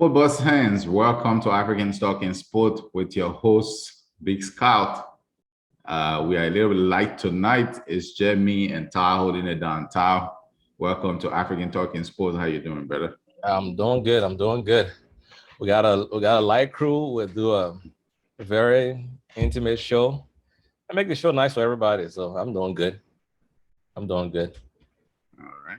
Football fans, welcome to African Stock and Sport with your host, Big Scout. We are a little bit light tonight. It's Jeremy and Tao holding it down. Tao, welcome to African Talking Sports. How you doing, brother? I'm doing good. I'm doing good. We got a light crew. We'll do a very intimate show and make the show nice for everybody. So I'm doing good. I'm doing good. All right.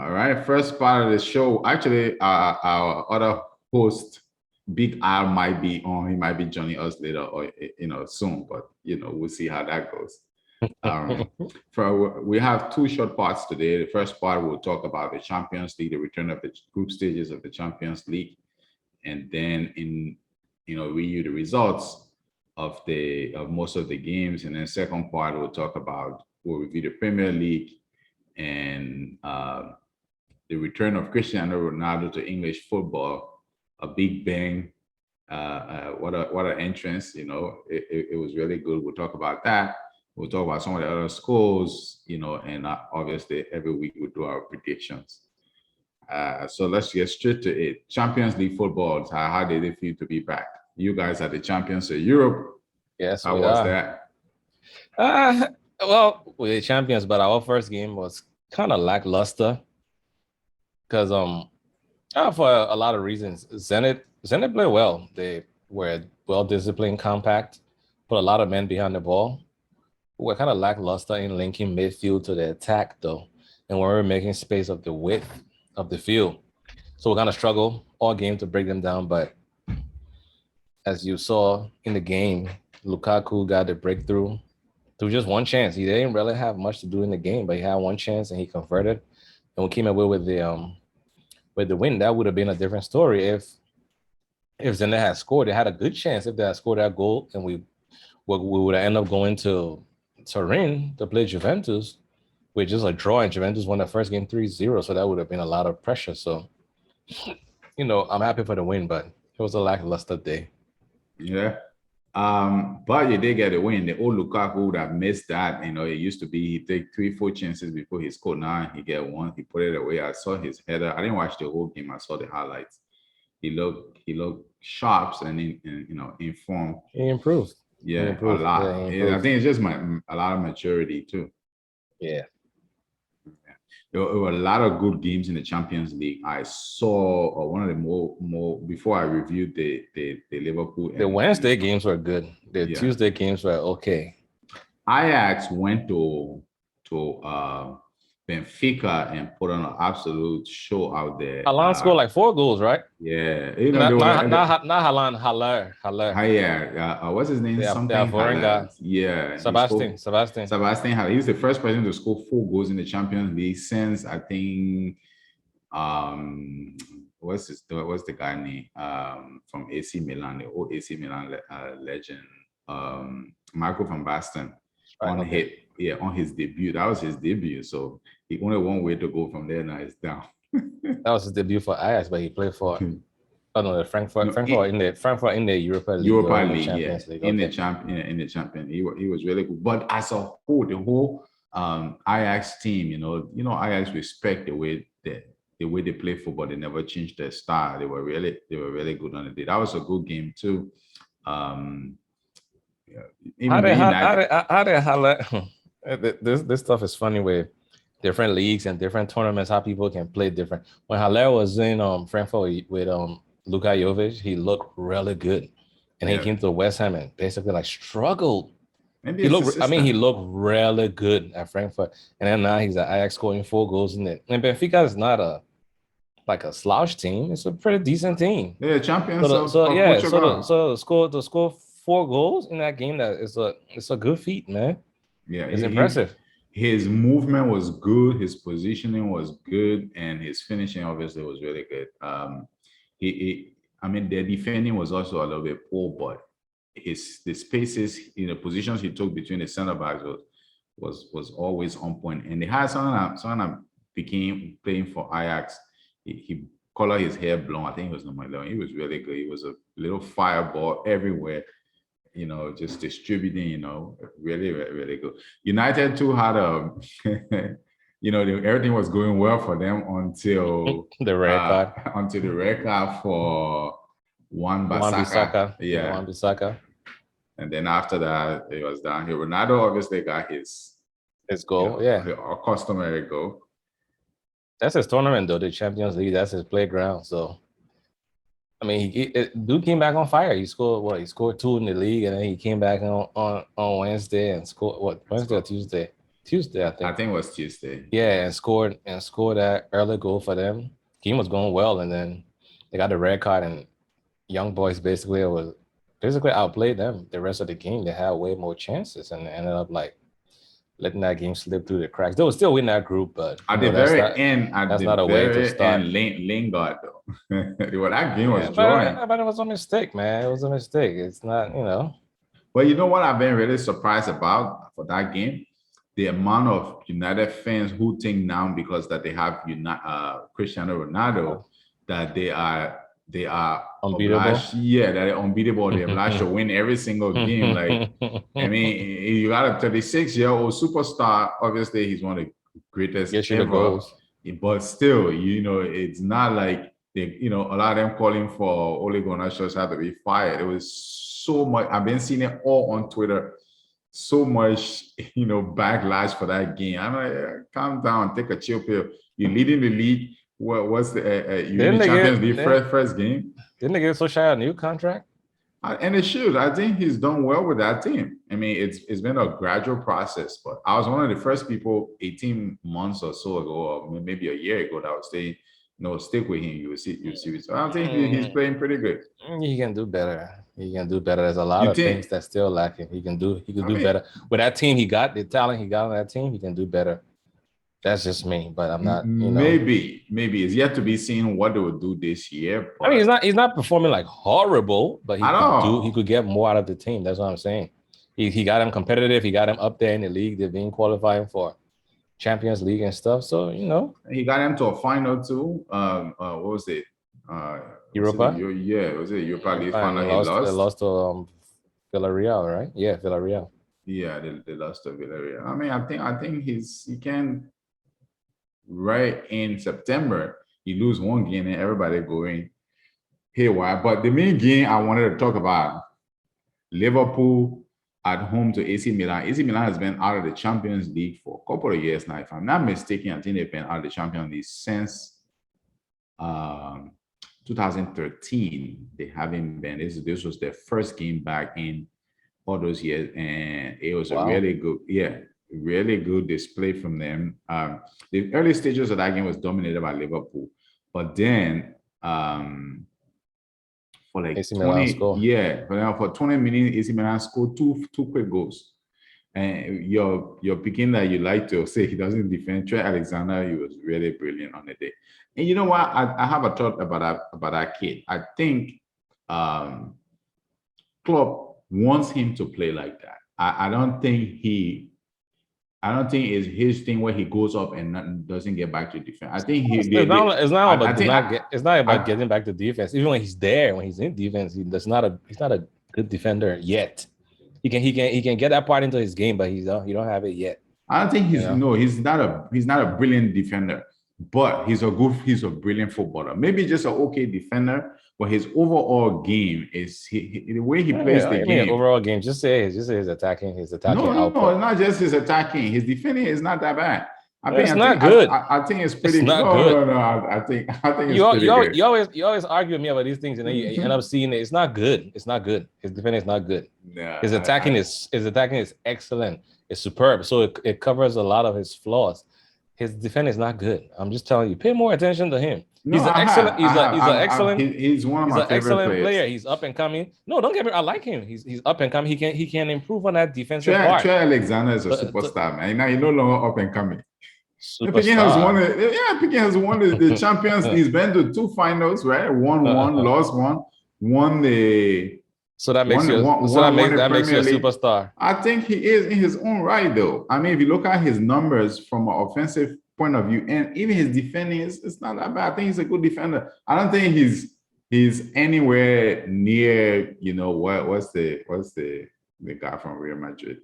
All right. First part of the show. Actually, our other host, Big R, might be on. He might be joining us later or soon, but we'll see how that goes. We have two short parts today. The first part we'll talk about the Champions League, the return of the group stages of the Champions League, and then review the results of most of the games. And then second part we'll review the Premier League and the return of Cristiano Ronaldo to English football. A big bang. What an entrance! It was really good. We'll talk about that. We'll talk about some of the other scores, and obviously every week we'll do our predictions. So let's get straight to it. Champions League football. How did it feel to be back? You guys are the champions of Europe. Yes, how was that? Well, we're champions, but our first game was kind of lackluster because for a lot of reasons. Zenit played well. They were well disciplined, compact, put a lot of men behind the ball. We're kind of lackluster in linking midfield to the attack, though, and when we're making space of the width of the field. So we're going to struggle all game to break them down. But as you saw in the game, Lukaku got the breakthrough through just one chance. He didn't really have much to do in the game, but he had one chance and he converted. And we came away with the win. That would have been a different story if Zenit had scored. They had a good chance if they had scored that goal, and we would have ended up going to Turin to play Juventus with just a draw, and Juventus won the first game 3-0. So that would have been a lot of pressure. So, I'm happy for the win, but it was a lackluster day. Yeah. But you did get a win. The old Lukaku would have missed that. It used to be he take 3-4 chances before he scored. Now he get one. He put it away. I saw his header. I didn't watch the whole game. I saw the highlights. He looked sharp and in form. He improved. Yeah, a lot. Yeah, I think it's just a lot of maturity too. Yeah. There were a lot of good games in the Champions League. I saw one of the more before I reviewed the Liverpool. The Wednesday games were good. The Tuesday games were okay. Ajax went to Benfica and put on an absolute show out there. Haaland scored like 4 goals, right? Yeah. Not Haaland, Haller. What's his name? Something. Yeah. Sebastian. He was the first person to score 4 goals in the Champions League since, I think, what's the guy name? From AC Milan, the old AC Milan legend, Marco van Basten. On his debut. That was his debut. So he only one way to go from there. Now it's down. That was his debut for Ajax, but he played for Frankfurt in the Europa League. Champions League. In the champion. He was really good. But as a whole, the whole Ajax team, Ajax respect the way they play football. They never changed their style. They were really good on the day. That was a good game too. This stuff is funny with different leagues and different tournaments, how people can play different. When Haller was in Frankfurt with Luka Jovic, he looked really good, and he came to West Ham and basically struggled. He looked really good at Frankfurt, and then now he's at Ajax scoring 4 goals in it. And Benfica is not a slouch team; it's a pretty decent team. Yeah, champions. So to score 4 goals in that game, it's a good feat, man. Yeah, it's impressive. His movement was good, his positioning was good, and his finishing obviously was really good. Their defending was also a little bit poor, but the spaces in the positions he took between the center backs was always on point. And they had someone that became playing for Ajax. He colored his hair blonde. I think it was number 11. He was really good. He was a little fireball everywhere. Just distributing, really, really good. United too had everything was going well for them until The red card. until the red card for Wan-Bissaka. Yeah. Wan-Bissaka. And then after that, it was downhill. Ronaldo obviously got his goal. a customary goal. That's his tournament though, the Champions League. That's his playground. So, I mean, dude came back on fire. He scored what? He scored 2 in the league, and then he came back on Wednesday and scored what? Wednesday or Tuesday? Tuesday, I think. I think it was Tuesday. Yeah, and scored that early goal for them. Game was going well, and then they got the red card, and Young Boys basically outplayed them the rest of the game. They had way more chances, and ended up like letting that game slip through the cracks. They will still win that group, but at the very end, that's not a way to start. Lingard though, well, that game was drawing. But it was a mistake, man. It was a mistake. It's not, Well, you know what I've been really surprised about for that game? The amount of United fans who think now because that they have Cristiano Ronaldo that they are unbeatable. Obliged, that they're unbeatable. They're obliged to win every single game. Like, I mean, you got a 36-year-old superstar. Obviously, he's one of the greatest ever. Goals. But still, it's not like they, a lot of them calling for Ole Gunnar Solskjaer to be fired. It was so much. I've been seeing it all on Twitter. So much, backlash for that game. I'm like, calm down, take a chill pill. You're leading the league. What's the Champions League first game? Didn't they give Solskjaer a new contract? And it should. I think he's done well with that team. I mean, it's been a gradual process, but I was one of the first people 18 months or so ago, or maybe a year ago, that would say, stick with him. You see. So I think he's playing pretty good. He can do better. There's a lot of things that's still lacking. He can do better. With that team he got, the talent he got on that team, he can do better. That's just me, but I'm not. Maybe it's yet to be seen what they will do this year. I mean, he's not performing like horrible, but he could get more out of the team. That's what I'm saying. He got him competitive. He got him up there in the league. They've been qualifying for Champions League and stuff. So he got him to a final too. What was it? Europa. Was it Europa League final? They lost to Villarreal, right? Yeah, Villarreal. Yeah, they lost to Villarreal. I mean, I think he can. Right in September, you lose one game and everybody going haywire. But the main game I wanted to talk about, Liverpool at home to AC Milan. AC Milan has been out of the Champions League for a couple of years now. If I'm not mistaken, I think they've been out of the Champions League since 2013. They haven't been. This was their first game back in all those years, and it was a really good display from them. The early stages of that game was dominated by Liverpool, but then for like 20, for 20 minutes, AC Milan scored two quick goals. And you're picking that you like to say he doesn't defend. Trent Alexander, he was really brilliant on the day. And you know what? I have a thought about that kid. I think Klopp wants him to play like that. I don't think it's his thing where he goes up and doesn't get back to defense. I think it's not about getting back to defense. Even when he's there, when he's in defense, he's not a good defender yet. He can get that part into his game, but he don't have it yet. I don't think he's not a brilliant defender, but he's a brilliant footballer. Maybe just an okay defender, but his overall game is the way he plays the game. Overall game, just say his attacking. No, not just his attacking. His defending is not that bad. I think it's pretty. Not good. No. I think it's pretty good. You always argue with me about these things, and then you end up seeing it. It's not good. It's not good. His defending is not good. Nah, his attacking is excellent. It's superb. So it covers a lot of his flaws. His defending is not good. I'm just telling you. Pay more attention to him. He's one of my favorite players. Player. He's up and coming. No, don't get me. I like him. He's up and coming. He can improve on that defensive part. Trent Alexander is a superstar, man. Now he's no longer up and coming. Piqué has won the Champions. He's been to 2 finals, right? Won one, lost one, won the. So that makes you a superstar. I think he is in his own right, though. I mean, if you look at his numbers from an offensive point of view, and even his defending it's not that bad. I think he's a good defender. I don't think he's anywhere near. What's the guy from Real Madrid,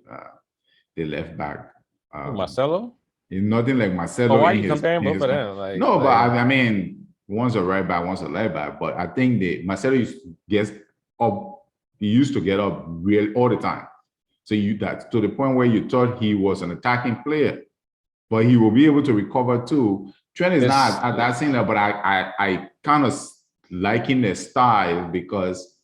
the left back, Marcelo. He's nothing like Marcelo. But why are in you his, comparing in both his of them? Like, no, but I mean, one's a right back, one's a left back. But I think Marcelo used to get up. He used to get up real all the time. So that to the point where you thought he was an attacking player, but he will be able to recover too. Trent is not at that same level, but I kind of liking their style because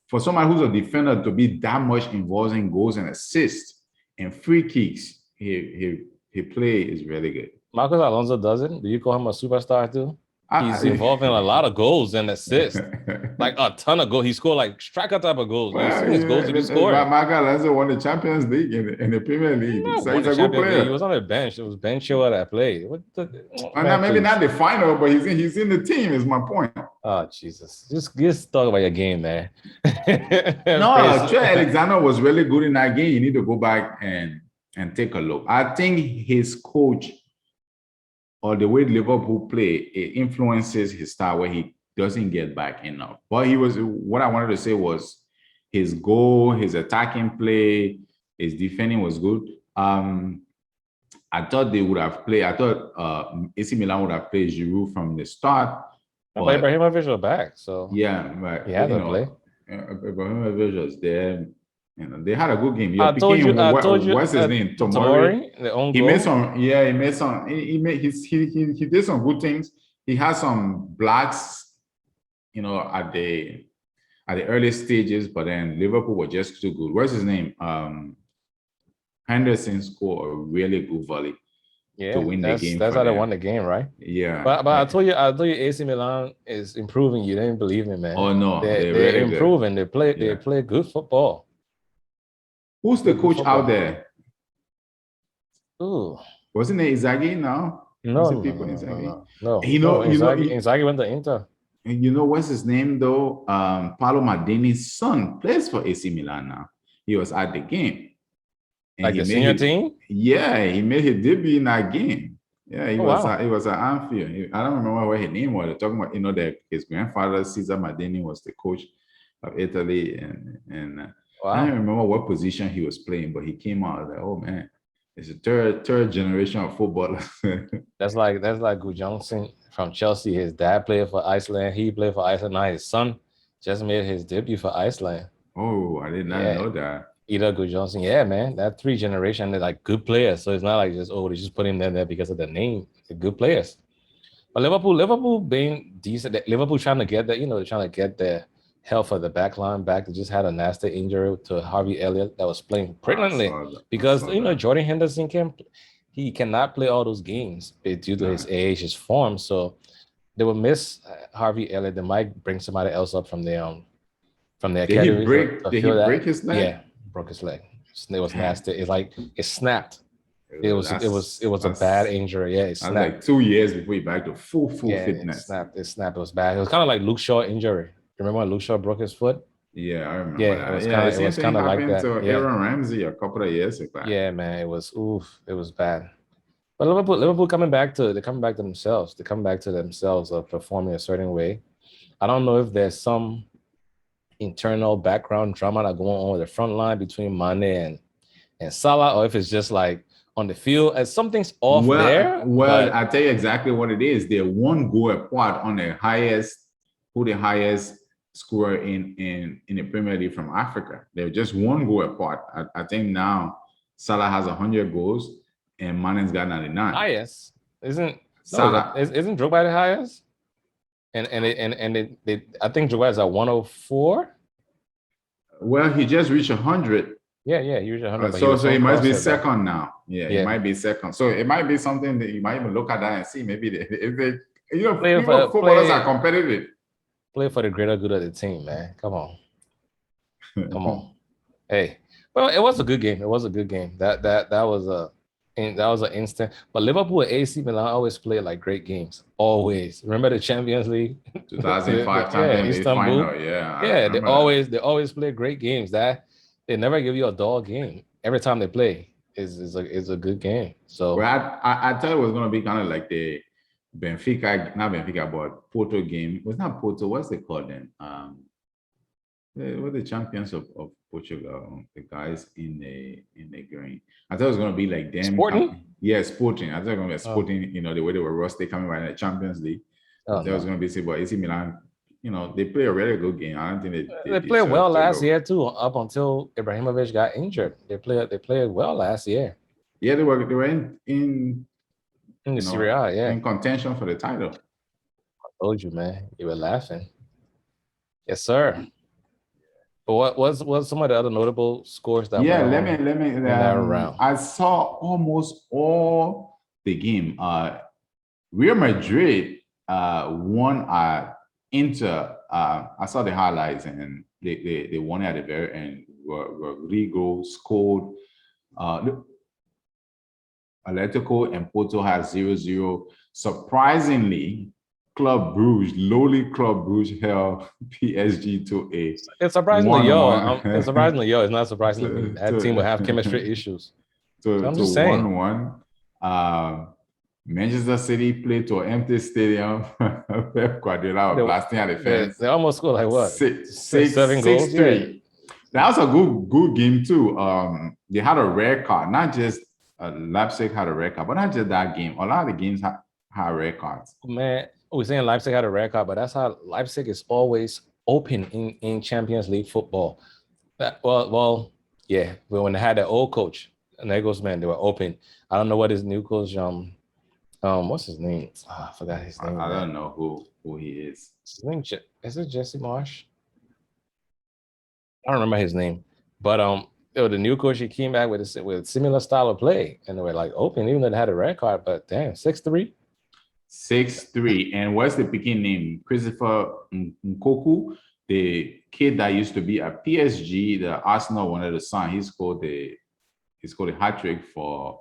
for someone who's a defender to be that much involved in goals and assists and free kicks, he play is really good. Marcos Alonso doesn't. Do you call him a superstar too? He's involved in a lot of goals and assists, like a ton of goals. He scored like striker type of goals. Well, you seen his goals? He scored. Marcos Alonso won the Champions League in the Premier League. So he's a good player. He was on the bench. It was Ben Chilwell that played. Maybe not the final, but he's in the team. Is my point. Oh Jesus! Just talk about your game, man. No, Trey Alexander was really good in that game. You need to go back and take a look. I think his coach or the way Liverpool play, it influences his style where he doesn't get back enough. But what I wanted to say was his goal, his attacking play, his defending was good. I thought they would have played. I thought AC Milan would have played Giroud from the start. But Ibrahimovic was back, so yeah, right. He had to play. Ibrahimovic was there. You know, they had a good game. I told you. What's his name? Tomori. He made some. Yeah, he made some. He did some good things. He had some blacks, you know, at the early stages, but then Liverpool were just too good. What's his name? Henderson scored a really good volley to win the game. That's how they won the game, right? Yeah. But I told you AC Milan is improving. You didn't believe me, man. Oh no, they're really improving. Good. They play good football. Who's the coach out there? Ooh. Wasn't it Inzaghi now? No. Inzaghi went to Inter. And you know what's his name though? Paolo Maldini's son plays for AC Milan now. He was at the game. And like the senior team? Yeah, he made his debut in that game. Yeah, he was at Anfield. I don't remember what his name was. They're talking about, you know, that his grandfather, Cesar Maldini, was the coach of Italy. And I don't remember what position he was playing, but he came out like, oh man, it's a third generation of footballers. That's like Johnson from Chelsea. His dad played for Iceland. He played for Iceland. Now his son just made his debut for Iceland. Oh, I did not know that. Ida Johnson, yeah, man. That 3 generation, they're like good players. So it's not like just they just put him there because of the name. They're good players. But Liverpool being decent. Liverpool trying to get that, they're trying to get their health of the back line back. They just had a nasty injury to Harvey Elliott that was playing brilliantly because Jordan Henderson cannot play all those games due to his age, his form. So they will miss Harvey Elliott. They might bring somebody else up from the academy. Did he break his leg? Yeah, broke his leg. It was nasty. It's like it snapped. It was a bad injury. Yeah, it snapped. Like 2 years before he back to full fitness. It snapped. It was bad. It was kind of like Luke Shaw injury. Remember when Luke Shaw broke his foot? Yeah, I remember. Yeah, that. It was kind of like that. To Aaron Ramsey a couple of years ago. Yeah, man, it was bad. But Liverpool coming back to themselves. They come back to themselves of performing a certain way. I don't know if there's some internal background drama that going on with the front line between Mane and Salah, or if it's just like on the field as something's off there. Well, I'll tell you exactly what it is. They're one goal apart on the highest scorer in the Premier League from Africa. They're just one goal apart. I think now Salah has 100 goals and Mane's got 99. Highest isn't Drogba the highest? And I think Drogba is at 104. Well, he just reached 100. Yeah, he reached 100. So he must be second now. Yeah, he might be second. So it might be something that you might even look at that and see maybe if footballers are competitive. Play for the greater good of the team, man. Come on. Hey, well, it was a good game. That was an instant. But Liverpool and AC Milan always play like great games. Always. Remember the Champions League? 2005 Champions League final. Yeah. They always play great games. That they never give you a dull game. Every time they play is a good game. So I thought it was gonna be kind of like the Benfica, not Benfica, but Porto game. It was not Porto. What's it called then? We're the champions of Portugal. The guys in the green. I thought it was gonna be like them. Sporting? Yeah, Sporting. I thought it was gonna be Sporting. You know, the way they were rusty coming right in the Champions League. I thought it was gonna be but AC Milan. You know, they play a really good game. I don't think they played well last year too, up until Ibrahimovic got injured. They played well last year. Yeah, they were in the Serie A, yeah, in contention for the title. I told you, man. You were laughing. Yes, sir. But what was some of the other notable scores that? Yeah, let me. I saw almost all the game. Real Madrid won Inter. I saw the highlights and they won at the very end. Rodrigo scored. Atletico and Porto had 0-0. Surprisingly, lowly Club Brugge held PSG to a. It's surprisingly it's surprisingly It's not surprising to me. That team will have chemistry issues. So I'm just saying. 1-1. Manchester City played to an empty stadium. Pep Guardiola was blasting at the fans. They almost scored like what? 7 goals. 6-3. That was a good game too. They had a red card, not just Leipzig had a red card, but not just that game. A lot of the games had red cards. Man, we're saying Leipzig had a red card, but that's how Leipzig is always open in Champions League football. Well, yeah. But when they had the old coach, Nagelsmann, they were open. I don't know what his new coach, what's his name? I forgot his name. I don't know who he is. Is it Jesse Marsh? I don't remember his name, but the new coach, he came back with a similar style of play, and they were like open, even though they had a red card. But damn, 6-3. 6-3. And what's the picking name? Christopher Nkoku, the kid that used to be at PSG, the Arsenal wanted to sign. He scored a hat trick for.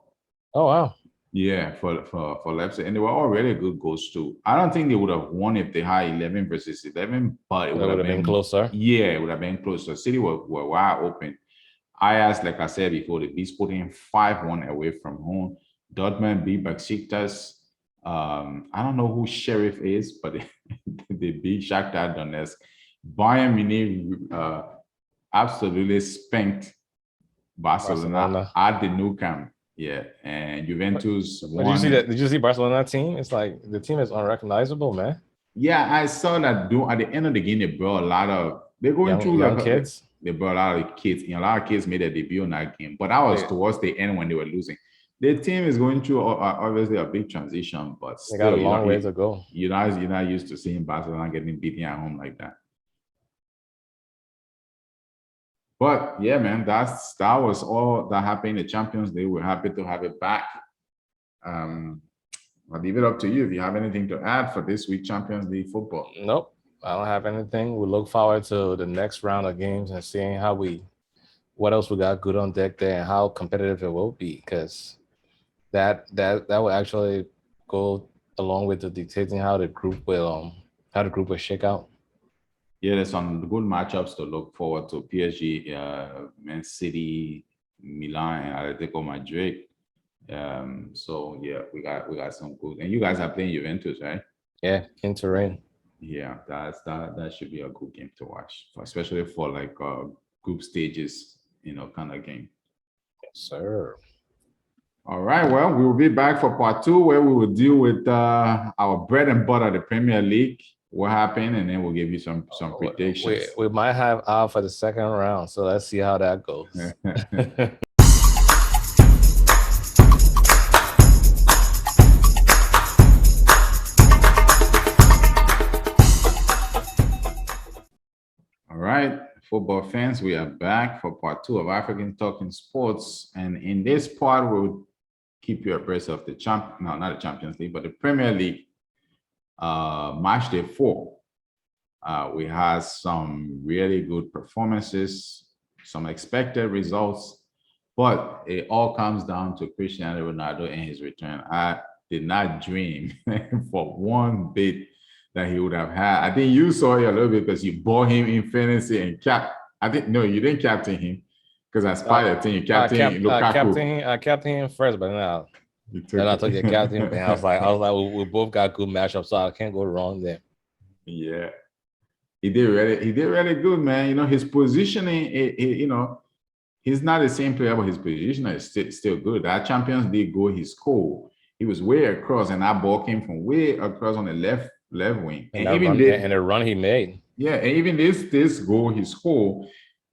Oh wow. Yeah, for Leipzig, and they were all really good goals too. I don't think they would have won if they had 11 versus 11, but it would have been closer. Yeah, it would have been closer. City were wide open. Ajax, like I said before, they beat Sporting 5-1 away from home. Dortmund beat Besiktas. I don't know who Sheriff is, but they beat Shakhtar Donetsk. Bayern Munich absolutely spanked Barcelona at the Nou Camp. Yeah, and Juventus won. Did you see that? Did you see Barcelona team? It's like the team is unrecognizable, man. Yeah, I saw that. At the end of the game, they brought a lot of. They're going through young kids. They brought a lot of kids. A lot of kids made a debut in that game, but that was towards the end when they were losing. The team is going through obviously a big transition, but they got a long way to go. You're not used to seeing Barcelona getting beaten at home like that. But yeah, man, that was all that happened in the Champions League. We're happy to have it back. I'll leave it up to you if you have anything to add for this week Champions League football. Nope, I don't have anything. We look forward to the next round of games and seeing what else we got good on deck there and how competitive it will be, because that will actually go along with the dictating how the group will shake out. Yeah, there's some good matchups to look forward to. PSG, Man City, Milan, and Atletico Madrid. So yeah, we got some good. And you guys are playing Juventus, right? Yeah, in Turin. Yeah, that should be a good game to watch, especially for like group stages, kind of game. Yes, sir. All right. Well, we will be back for part 2, where we will deal with our bread and butter, the Premier League. What happened, and then we'll give you some predictions. We might have out for the second round, so let's see how that goes. All right, football fans, we are back for part 2 of African Talking Sports, and in this part, we'll keep you abreast of the not the Champions League, but the Premier League. Match day 4. We had some really good performances, some expected results, but it all comes down to Cristiano Ronaldo and his return. I did not dream for one bit that he would have had. I think you saw it a little bit because you bought him in fantasy and you didn't captain him because I spied a thing. You captain Lukaku. I captained him first, but now. Then I took the captain, and I was like, we both got good matchups, so I can't go wrong there. Yeah, He did really good, man. You know, his positioning, you know, he's not the same player, but his position is still good. That Champions League goal he scored, he was way across, and that ball came from way across on the left wing. And the run he made. Yeah, and even this goal he scored,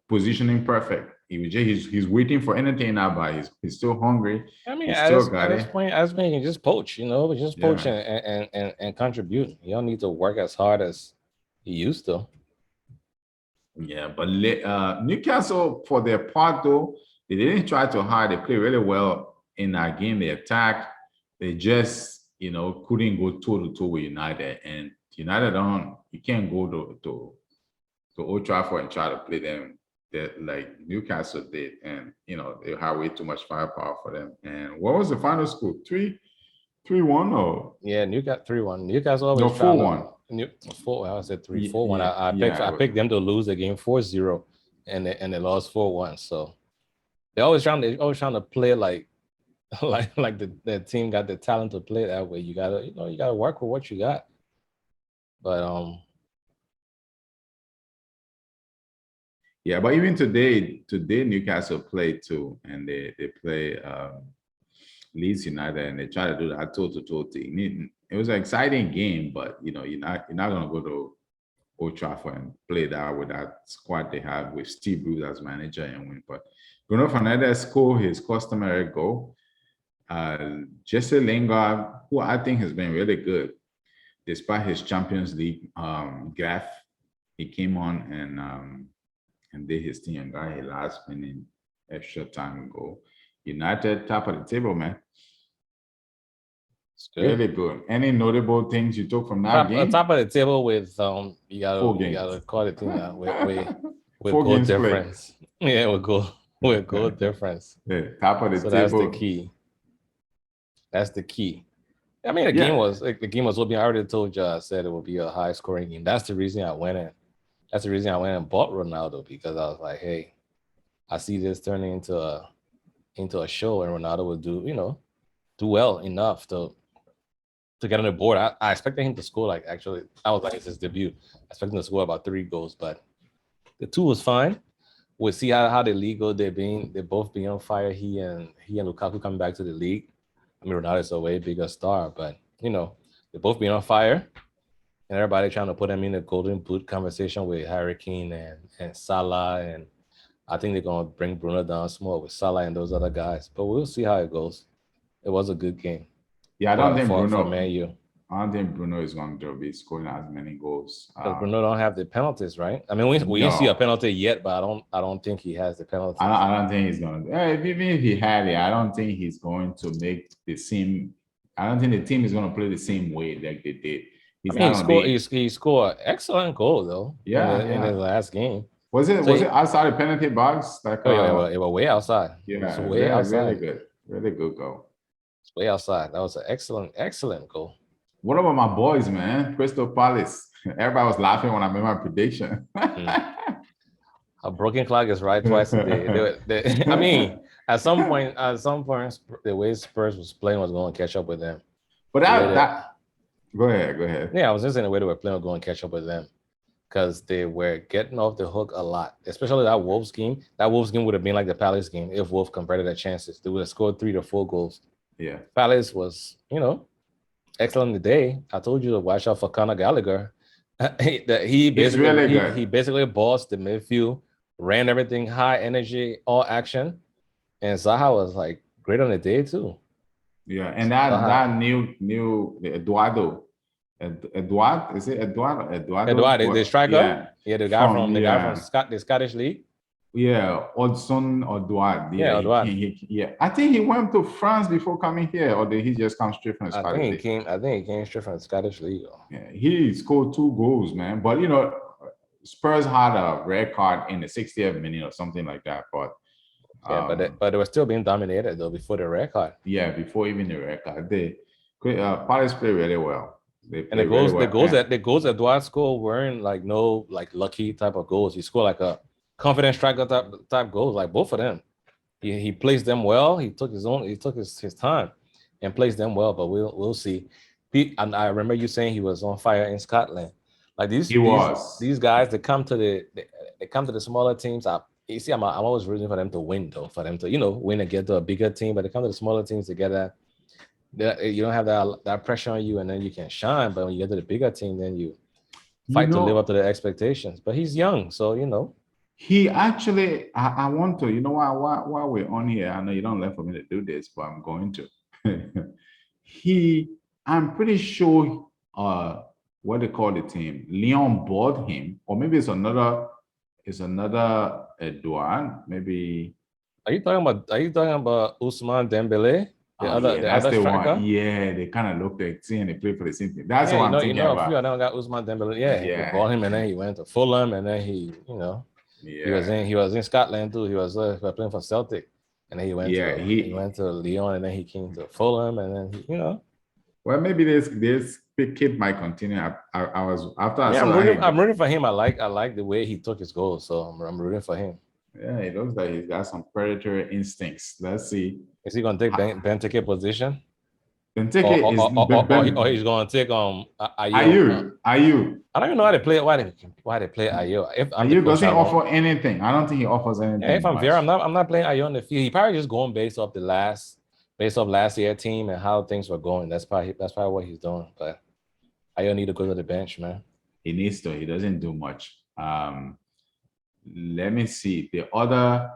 positioning perfect. He's waiting for anything now, but he's still hungry. I mean, at this point, he can just poach, you know, poach and contribute. You don't need to work as hard as he used to. Yeah, but Newcastle, for their part, though, they didn't try to hide. They played really well in that game. They attacked. They just, you know, couldn't go toe-to-toe with United. And United you can't go to Old Trafford and try to play them like Newcastle did. And, you know, they had way too much firepower for them. And what was the final score? 3-1 or? Yeah, Newcastle 3-1. Newcastle always 4-1. I said 3-4-1. I picked them to lose the game 4-0, and they lost 4-1. So they're always trying to play like the team got the talent to play that way. You gotta work with what you got. But yeah, but even today Newcastle played too, and they play Leeds United, and they try to do that toe-to-toe thing. It was an exciting game, but you know, you're not gonna go to Old Trafford and play that with that squad they have with Steve Bruce as manager and win. But Bruno Fernandes scored his customary goal. Jesse Lingard, who I think has been really good, despite his Champions League gaff, he came on and did his thing and got a last-minute extra time goal. United top of the table, man. Really good. Any notable things you took from that game? Top of the table with you gotta call it thing with goal difference. Yeah, with goal difference. Yeah, top of the table. That's the key. That's the key. I mean, the game was will be. I already told you. I said it would be a high scoring game. That's the reason I went in. That's the reason I went and bought Ronaldo, because I was like, hey, I see this turning into a show, and Ronaldo would do well enough to get on the board. I expected him to score, like, actually, I was like, it's his debut. I expected him to score about 3 goals, but the 2 was fine. We'll see how the league go. They both being on fire. He and Lukaku coming back to the league. I mean, Ronaldo's a way bigger star, but they both being on fire, and everybody trying to put him in the golden boot conversation with Harry Kane and Salah, and I think they're gonna bring Bruno down small with Salah and those other guys. But we'll see how it goes. It was a good game. Yeah, I don't think Bruno is going to be scoring as many goals. Because Bruno don't have the penalties, right? I mean, we didn't see a penalty yet, but I don't think he has the penalties. I don't think he's going to. Even if he had it, I don't think he's going to make the same. I don't think the team is going to play the same way like they did. He scored an excellent goal though. In his last game. Was it outside the penalty box? Like, it was way outside. Yeah, it was way outside. Really good goal. It's way outside. That was an excellent goal. What about my boys, man? Crystal Palace. Everybody was laughing when I made my prediction. A broken clock is right twice a day. I mean, at some point, the way Spurs was playing was going to catch up with them. But go ahead. Yeah, I was just saying the way they were playing was going to catch up with them, because they were getting off the hook a lot, especially that Wolves game. That Wolves game would have been like the Palace game if Wolves converted their chances. They would have scored 3 to 4 goals. Yeah. Palace was, excellent today. I told you to watch out for Conor Gallagher. He basically bossed the midfield, ran everything high energy, all action. And Zaha was like great on the day too. Yeah, and that new Eduardo. Eduardo, is it Eduardo? Eduardo, the striker? Yeah, the guy from the Scottish League. Yeah, Odson Odwad. Yeah, Odwad. I think he went to France before coming here, or did he just come straight from the Scottish League? I think he came straight from the Scottish League. Yeah, he scored 2 goals, man. But Spurs had a red card in the 60th minute or something like that. But but they were still being dominated though before the red card. Yeah, before even the red card, Palace played really well. The goals that Eduardo scored weren't like no lucky type of goals. He scored like a confident striker type goals, like both of them. He placed them well. He took his time and placed them well. But we'll see. And I remember you saying he was on fire in Scotland. Like He was. these guys that come to they come to the smaller teams. You see, I'm always rooting for them to win, though, for them to win and get to a bigger team. But they come to the smaller teams to get that. You don't have that pressure on you, and then you can shine. But when you get to the bigger team, then you fight to live up to the expectations. But he's young, so He actually, I want to, while we're on here, I know you don't like for me to do this, but I'm going to. I'm pretty sure, what they call the team, Leon bought him, or maybe it's another Edouard, maybe. Are you talking about Ousmane Dembele? The other striker? One. Yeah, they kind of look like seeing they play for the same thing. That's what I'm thinking about. A few of them got Ousmane Dembele. Yeah, they bought him, and then he went to Fulham, and then he was in Scotland too. He was playing for Celtic, and then he went to Lyon, and then he came to Fulham, and then Well, maybe this kid might continue. I was after I saw I'm rooting for him. I like the way he took his goals, so I'm rooting for him. Yeah, it looks like he's got some predatory instincts. Let's see. Is he going to take Benteke position? Benteke or he's going to take Ayew. I don't even know how they play. Why they play Ayew? Ayew doesn't offer anything. I don't think he offers anything. Yeah, if I'm fair, I'm not playing Ayew on the field. He probably just going based off last year team and how things were going. That's probably what he's doing. But Ayew need to go to the bench, man. He needs to. He doesn't do much. Let me see the other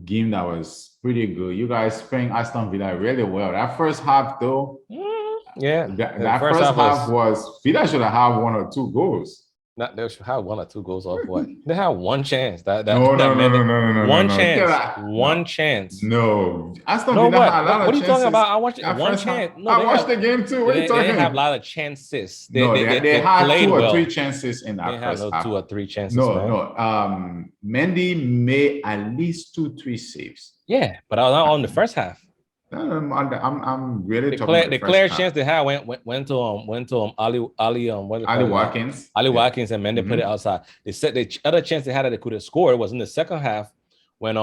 game that was pretty good. You guys playing Aston Villa really well. That first half, though, that first half was Villa should have had 1 or 2 goals. They should have 1 or 2 goals off what? They had one chance. No. One chance. No, Aston Villa had a lot of chances. What are you talking about? I watched one chance. I watched the game too. What are you talking about? They have a lot of chances. They had 2 or 3 chances in that first half. 2 or 3 chances. No. Mendy made at least 2-3 saves. Yeah, but I was not on the first half. I'm really talking the clear chance they had went to Ali Watkins. Ali Watkins and Mendy put it outside. They said the other chance they had that they could have scored was in the second half when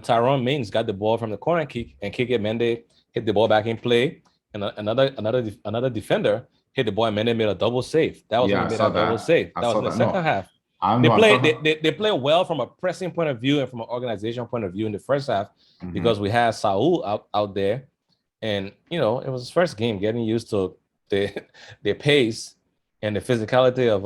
Tyrone Mings got the ball from the corner kick and kick it. Mendy hit the ball back in play, and another defender hit the ball and Mendy made a double save. That was a double save. That was in the second half. They play well from a pressing point of view and from an organizational point of view in the first half because we had Saul out there, and it was his first game, getting used to the pace and the physicality of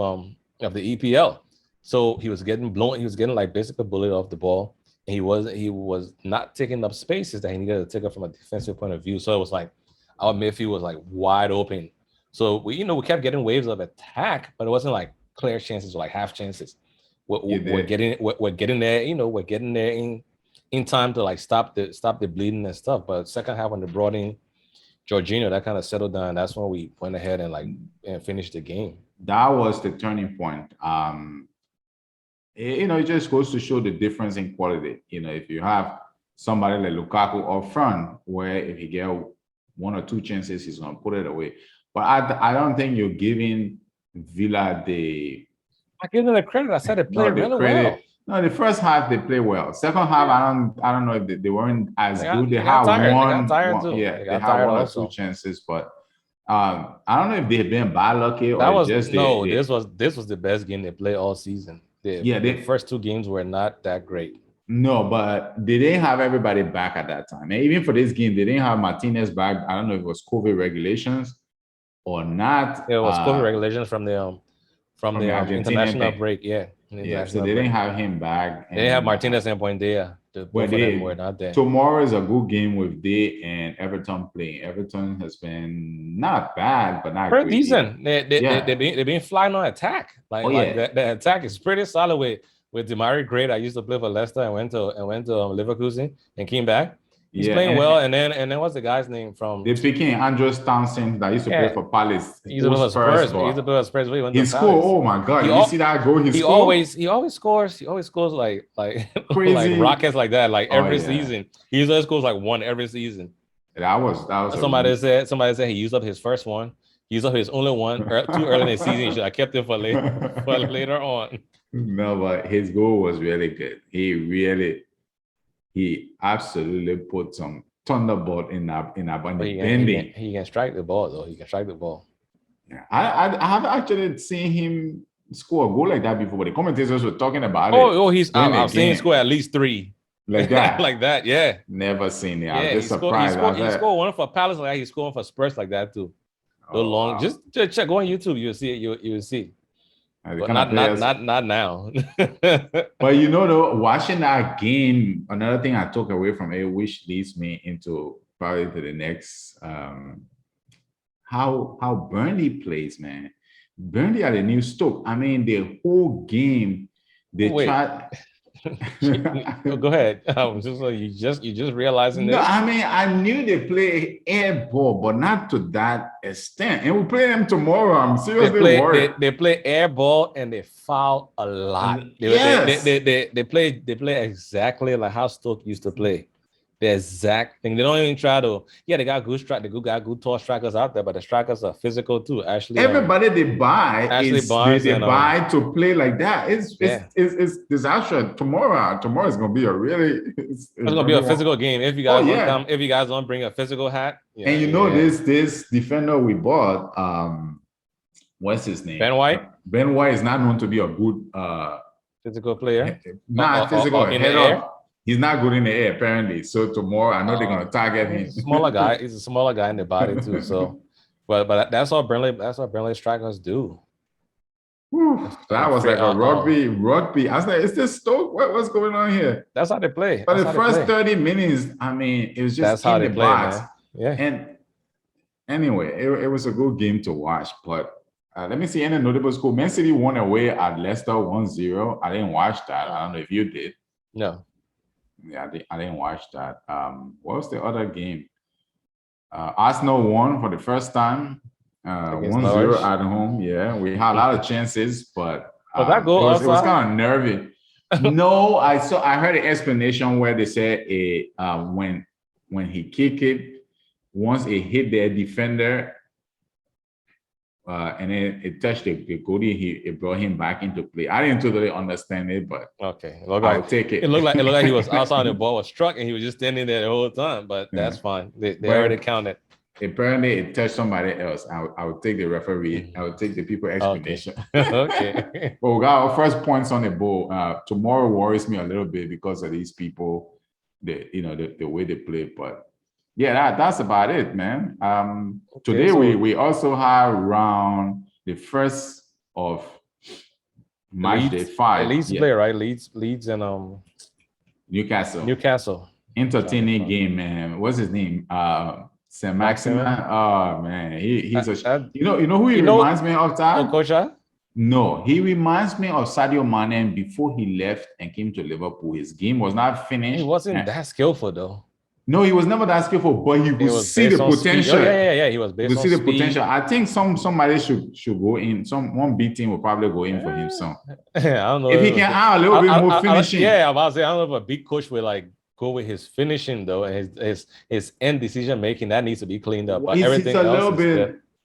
the EPL. So he was getting blown. He was getting like basically bullied off the ball, and he was not taking up spaces that he needed to take up from a defensive point of view. So it was like our midfield was like wide open. So we kept getting waves of attack, but it wasn't like clear chances or like half chances. We're getting there, we're getting there in time to like stop the bleeding and stuff. But second half when they brought in Jorginho, that kind of settled down. That's when we went ahead and finished the game. That was the turning point. It just goes to show the difference in quality. If you have somebody like Lukaku up front, where if he get 1 or 2 chances, he's gonna put it away. But I don't think you're giving Villa I give them the credit. I said they played really well. No, the first half they played well. Second half, I don't know if they weren't as good. They had one. They had 1 or 2 chances, but I don't know if they've been bad lucky or this was the best game they played all season. The first 2 games were not that great. No, but they didn't have everybody back at that time. And even for this game, they didn't have Martinez back. I don't know if it was COVID regulations or not. It was COVID regulations from the international break. Yeah. So they didn't have him back. They didn't have Martinez and Buendia. Both of them were not there. Tomorrow is a good game with Day and Everton playing. Everton has been not bad, but not pretty decent. They've been flying on attack. The attack is pretty solid with Demari Gray. I used to play for Leicester and went to Leverkusen and came back. He's playing well, and then what's the guy's name from? They're speaking Andros Townsend that used to play for Palace. He's a Spurs. He scored. Oh my God! You see that goal? He always scores. He always scores like crazy, like rockets like that. Like every season, he always scores like 1 every season. That was. Somebody said he used up his first one. He used up his only one too early in the season. I kept it for later on. No, but his goal was really good. He absolutely put some thunderbolt in that bending. He can strike the ball though. He can strike the ball. Yeah. I have actually seen him score a goal like that before, but the commentators were talking about it. I've seen him score at least 3. Like that. Like that, yeah. Never seen it. Yeah, I was just surprised. He scored one for Palace like that. He scored for Spurs like that too. Long. Wow. Just check, go on YouTube. You'll see it. You'll see. But not now. But you know, though, watching that game, another thing I took away from it, which leads me into probably to the next, how Burnley plays, man. Burnley are the new Stoke. I mean, the whole game they tried. Go ahead. You just realizing this? No, I mean, I knew they play air ball, but not to that extent. And we play them tomorrow. I'm seriously worried. They play air ball and they foul a lot. They play exactly like how Stoke used to play. The exact thing. They don't even try to. Yeah, they got good tall strikers out there, but the strikers are physical too. Everybody they buy buy to play like that. It's disaster. Tomorrow is gonna be a really. It's gonna be a physical game. If you guys don't bring a physical hat. Yeah, and this defender we bought. What's his name? Ben White. Ben White is not known to be a good physical player. Not physical. He's not good in the air, apparently. So tomorrow, I know they're gonna target him. He's a smaller guy. He's a smaller guy in the body too. So, but that's what Burnley strikers do. Whew, that was like a rugby. I was like, is this Stoke? What's going on here? That's how they play. But the first 30 minutes, I mean, it was just in the box. Man. Yeah. And anyway, it was a good game to watch. But let me see any notable score. Man City won away at Leicester 1-0. I didn't watch that. I don't know if you did. No. Yeah, I didn't watch that. What was the other game? Arsenal won for the first time. 1-0 at home. Yeah, we had a lot of chances, but that goal it was kind of nervy. No, I heard an explanation where they said when he kicked it, once it hit their defender, and then it touched the goalie, it brought him back into play. I didn't totally understand it, but okay, I'll take it. It looked like he was outside the ball was struck and he was just standing there the whole time. But that's fine. They already counted. Apparently, it touched somebody else. I would take the referee. I would take the people explanation. Okay. But we got our first points on the board. Tomorrow worries me a little bit because of these people. The way they play, but. Yeah, that's about it, man. Today we also have around the first of match day 5. Leeds play, right? Leeds and Newcastle. Entertaining game, man. What's his name? Saint Maximin. Oh man, he's you know who he reminds me of, Tom? Okocha? No, he reminds me of Sadio Mane before he left and came to Liverpool. His game was not finished. He wasn't that skillful though. No, he was never that skillful, but he would see the potential. Yeah. He was based on speed. Potential. I think somebody should go in. One big team will probably go in for him. So I don't know if he can add a little bit more finishing. I'm about to say I don't know if a big coach will like go with his finishing though, and his end decision making that needs to be cleaned up. But everything else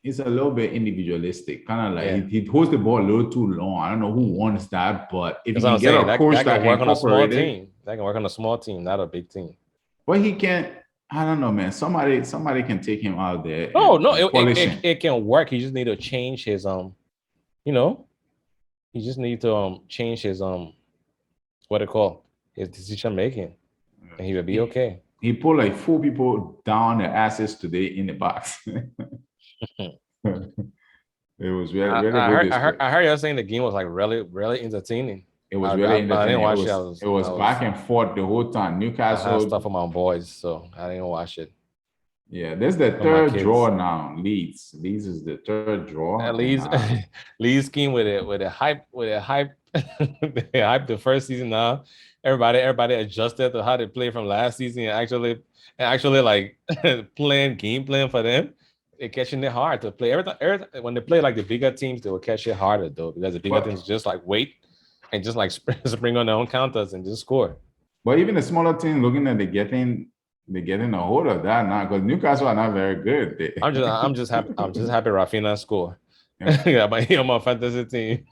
it's a little bit individualistic, kind of like he holds the ball a little too long. I don't know who wants that, but if you can get a coach that can work on a small team, that can work on a small team, not a big team. But he can't. I don't know, man. Somebody can take him out there. Oh no, it can work. He just need to change his he just need to change his his decision making, and he will be okay. He put like 4 people down their asses today in the box. It was really good. I heard you saying the game was like really, really entertaining. It was really entertaining. I didn't watch it. It was back and forth the whole time. Newcastle stuff for my boys, so I didn't watch it. Yeah, this is the third draw now. Leeds is the third draw. Leeds came with a hype. They hyped the first season now. Everybody adjusted to how they play from last season and actually like game plan for them. They're catching it hard to play. Every when they play like the bigger teams, they will catch it harder though, because the bigger teams just like wait and just like spring on their own counters and just score. But even the smaller teams looking at they're getting a hold of that now, because Newcastle are not very good. I'm just happy Rafinha score. Yeah, but he on my fantasy team.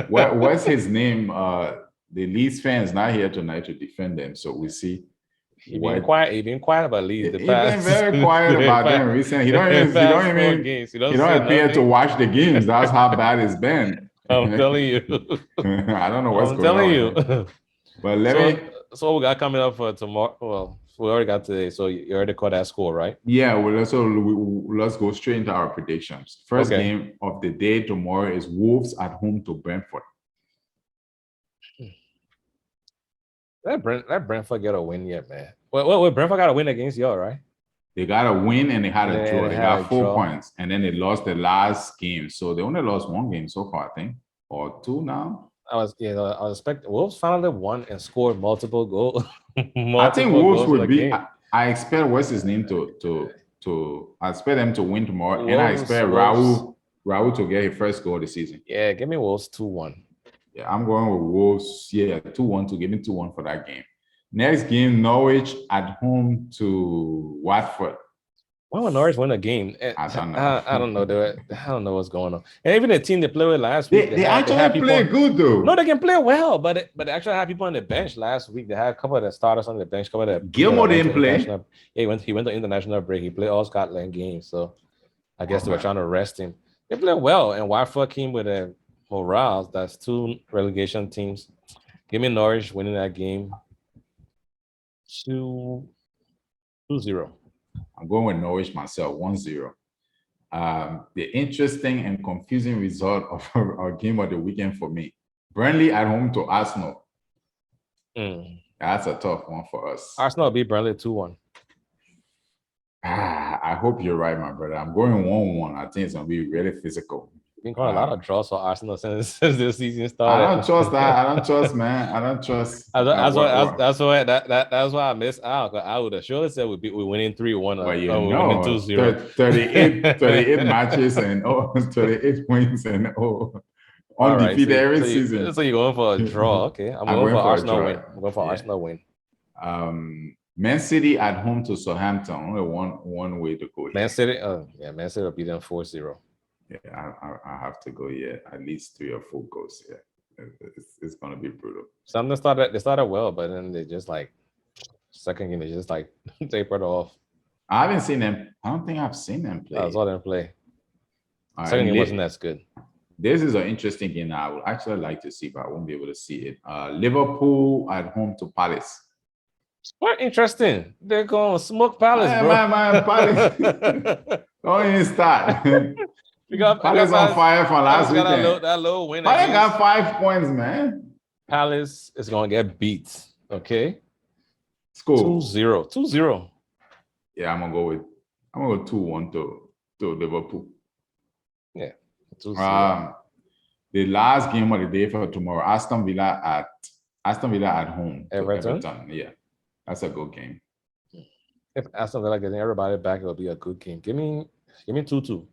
What's his name? The Leeds fans not here tonight to defend them, so we see. He been quiet. He been quiet about Leeds. He's been very quiet about them recently. He don't appear to watch the games. That's how bad it's been. I'm telling you. I don't know what's going on. I'm telling you. But so we got coming up for tomorrow. Well, we already got today. So you already caught that score, right? Yeah. Well, let's go straight into our predictions. First game of the day tomorrow is Wolves at home to Brentford. That Brentford get a win yet, man. Well, Brentford got a win against y'all, right? They got a win and they had a draw. They got 4 points, and then they lost the last game. So they only lost one game so far, I think, or two now. I was expecting Wolves finally won and scored multiple goals. I think Wolves would be. I expect what's his name I expect them to win tomorrow, and I expect Raul to get his first goal of the season. Yeah, give me Wolves 2-1. Yeah, I'm going with Wolves. Yeah, 2-1 to give me 2-1 for that game. Next game, Norwich at home to Watford. Why would Norwich win a game? I don't know. I don't know. I don't know what's going on. And even the team they played with last week, they actually play good though. No, they can play well, but they actually had people on the bench last week. They had a couple of the starters on the bench. Gilmore didn't play. Yeah, he went to international break. He played all Scotland games, so I guess they were trying to rest him. They played well, and Watford came with a morale. That's 2 relegation teams. Give me Norwich winning that game 2-0. I'm going with Norwich myself, 1-0. The interesting and confusing result of our game of the weekend for me. Burnley at home to Arsenal. That's a tough one for us. Arsenal beat Burnley 2-1. I hope you're right, my brother. I'm going 1-1. I think it's going to be really physical. Been calling a lot of draws for Arsenal since this season started. I don't trust that. I don't trust, man. I don't trust. That's why I missed out. I would have surely said we're winning 3-1. But winning 2-0. 38 matches and 38 wins and undefeated every season. So you're going for a draw. Okay. I'm going for Arsenal win. I'm going for Arsenal win. Man City at home to Southampton. Only one way to go. Man City will beat them 4-0. Yeah, I have to go. Yeah, at least 3 or 4 goals. Yeah, it's gonna be brutal. Some they started well, but then they just second game they just tapered off. I haven't seen them. I don't think I've seen them play. I saw them play. Second game wasn't as good. This is an interesting game. I would actually like to see, but I won't be able to see it. Liverpool at home to Palace. Quite interesting. They're going to smoke Palace, bro. Man, Palace. Don't even start. Palace on fire for last weekend. That low win. Palace got 5 points, man. Palace is going to get beat. Okay. Score 2-0. 2-0. Yeah, I'm gonna go 2-1 to Liverpool. Yeah. 2-0. The last game of the day for tomorrow, Aston Villa at home. Everton. Yeah, that's a good game. If Aston Villa getting everybody back, it'll be a good game. Give me 2-2.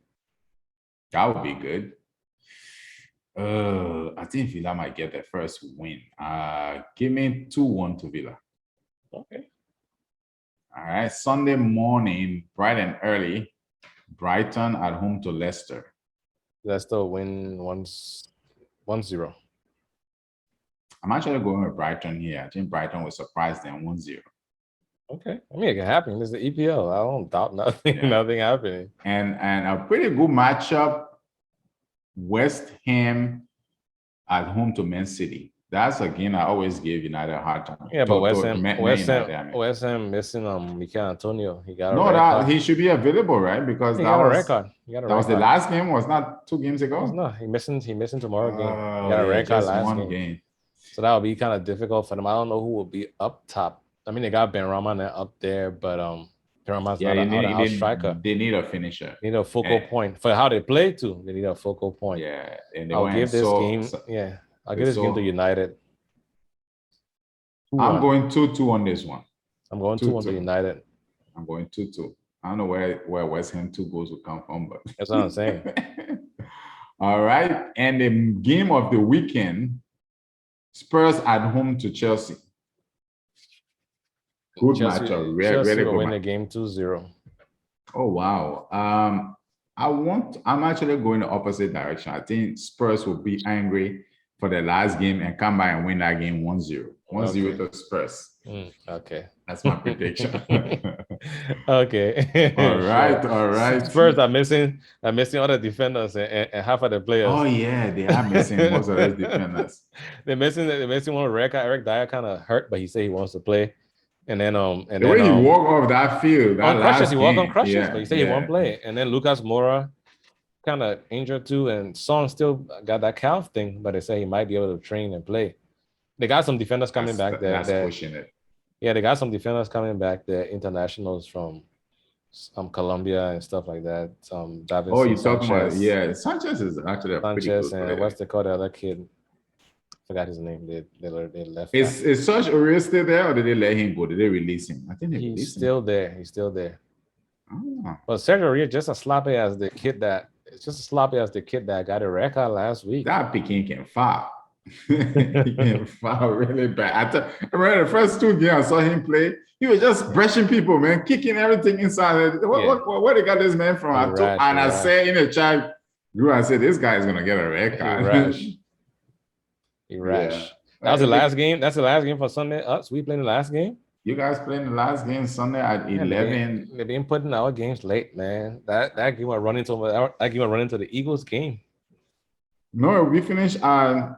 That would be good. I think Villa might get their first win. Give me 2-1 to Villa. Okay. All right. Sunday morning, bright and early, Brighton at home to Leicester. Leicester win 1-0. I'm actually going with Brighton here. I think Brighton will surprise them 1-0. Okay. I mean, it can happen. It's the EPL. I don't doubt nothing. Yeah. Nothing happening. And a pretty good matchup. West Ham at home to Man City. That's a game I always give United a hard time. Yeah, but West Ham missing Mikel Antonio. He got a red card. He should be available, right? Because he got a red card. That was the last game. Was not 2 games ago. No, he missing tomorrow game. He got a red card last game. So that would be kind of difficult for them. I don't know who will be up top. I mean, they got Benrahma up there, but Benrahma's not a striker. They need a finisher. They need a focal point for how they play too. They need a focal point. Yeah, and I'll give this game to United. 2-1. I'm going 2-2 on this one. I'm going 2-1 to United. I'm going 2-2. I don't know where West Ham 2 goals will come from, but that's what I'm saying. All right, and the game of the weekend. Spurs at home to Chelsea. Good matchup. Really will good win the game 2-0. Oh, wow. I'm actually going the opposite direction. I think Spurs will be angry for the last game and come back and win that game 1-0. 1-0 to Spurs. Okay. That's my prediction. Okay. All right, Sure. all right. Spurs are missing all the defenders and half of the players. Oh yeah, they are missing most of those defenders. They're missing one Eric Dyer kind of hurt, but he said he wants to play. And then The way he walked off that field, that on crutches, last he walked on game, crutches, but he said he won't play. And then Lucas Moura kind of injured too, and Son still got that calf thing, but they say he might be able to train and play. They got some defenders coming back there. That's pushing it. Yeah, they got some defenders coming back there, internationals from Colombia and stuff like that. Davinson Oh, you're talking Sanchez. about Sanchez is actually a pretty good player. And what's they call the other kid? Forgot his name. They left. Is Serge Aurier still there, or did they let him go? Did they release him? I think they released him. Still there. He's still there. Oh. But Serge Aurier just as sloppy as the kid that got a record last week. That Peking can foul. He can foul really bad. I remember the first 2 games I saw him play. He was just brushing people, man, kicking everything inside. Where they got this man from? I said in the chat, I said this guy is gonna get a red card. He rash. Yeah. That was the last game. That's the last game for Sunday. Us, we playing the last game. You guys playing the last game Sunday at 11. They've been putting our games late, man. That game will run into the Eagles game. No, we finished by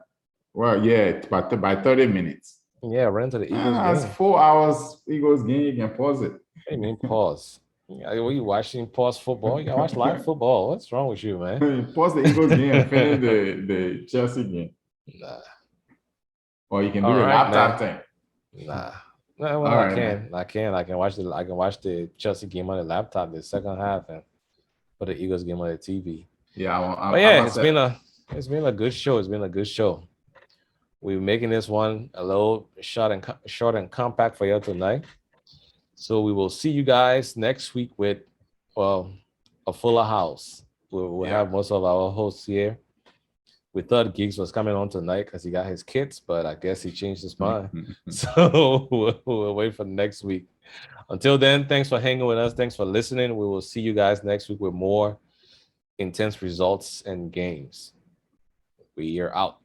30 minutes. Yeah, run into the Eagles game. That's 4 hours Eagles game. You can pause it. What do you mean pause? Are you watching pause football? You can watch live football. What's wrong with you, man? Pause the Eagles game and finish the Chelsea game. Nah. Or you can do the laptop thing. Nah. No, well, I can. I can watch the Chelsea game on the laptop the second half and put the Eagles game on the TV. Yeah, it's been a good show. It's been a good show. We're making this one a little short and compact for you tonight. So we will see you guys next week with a fuller house. We'll have most of our hosts here. We thought Giggs was coming on tonight because he got his kids, but I guess he changed his mind. So we'll wait for next week. Until then, thanks for hanging with us. Thanks for listening. We will see you guys next week with more intense results and games. We are out.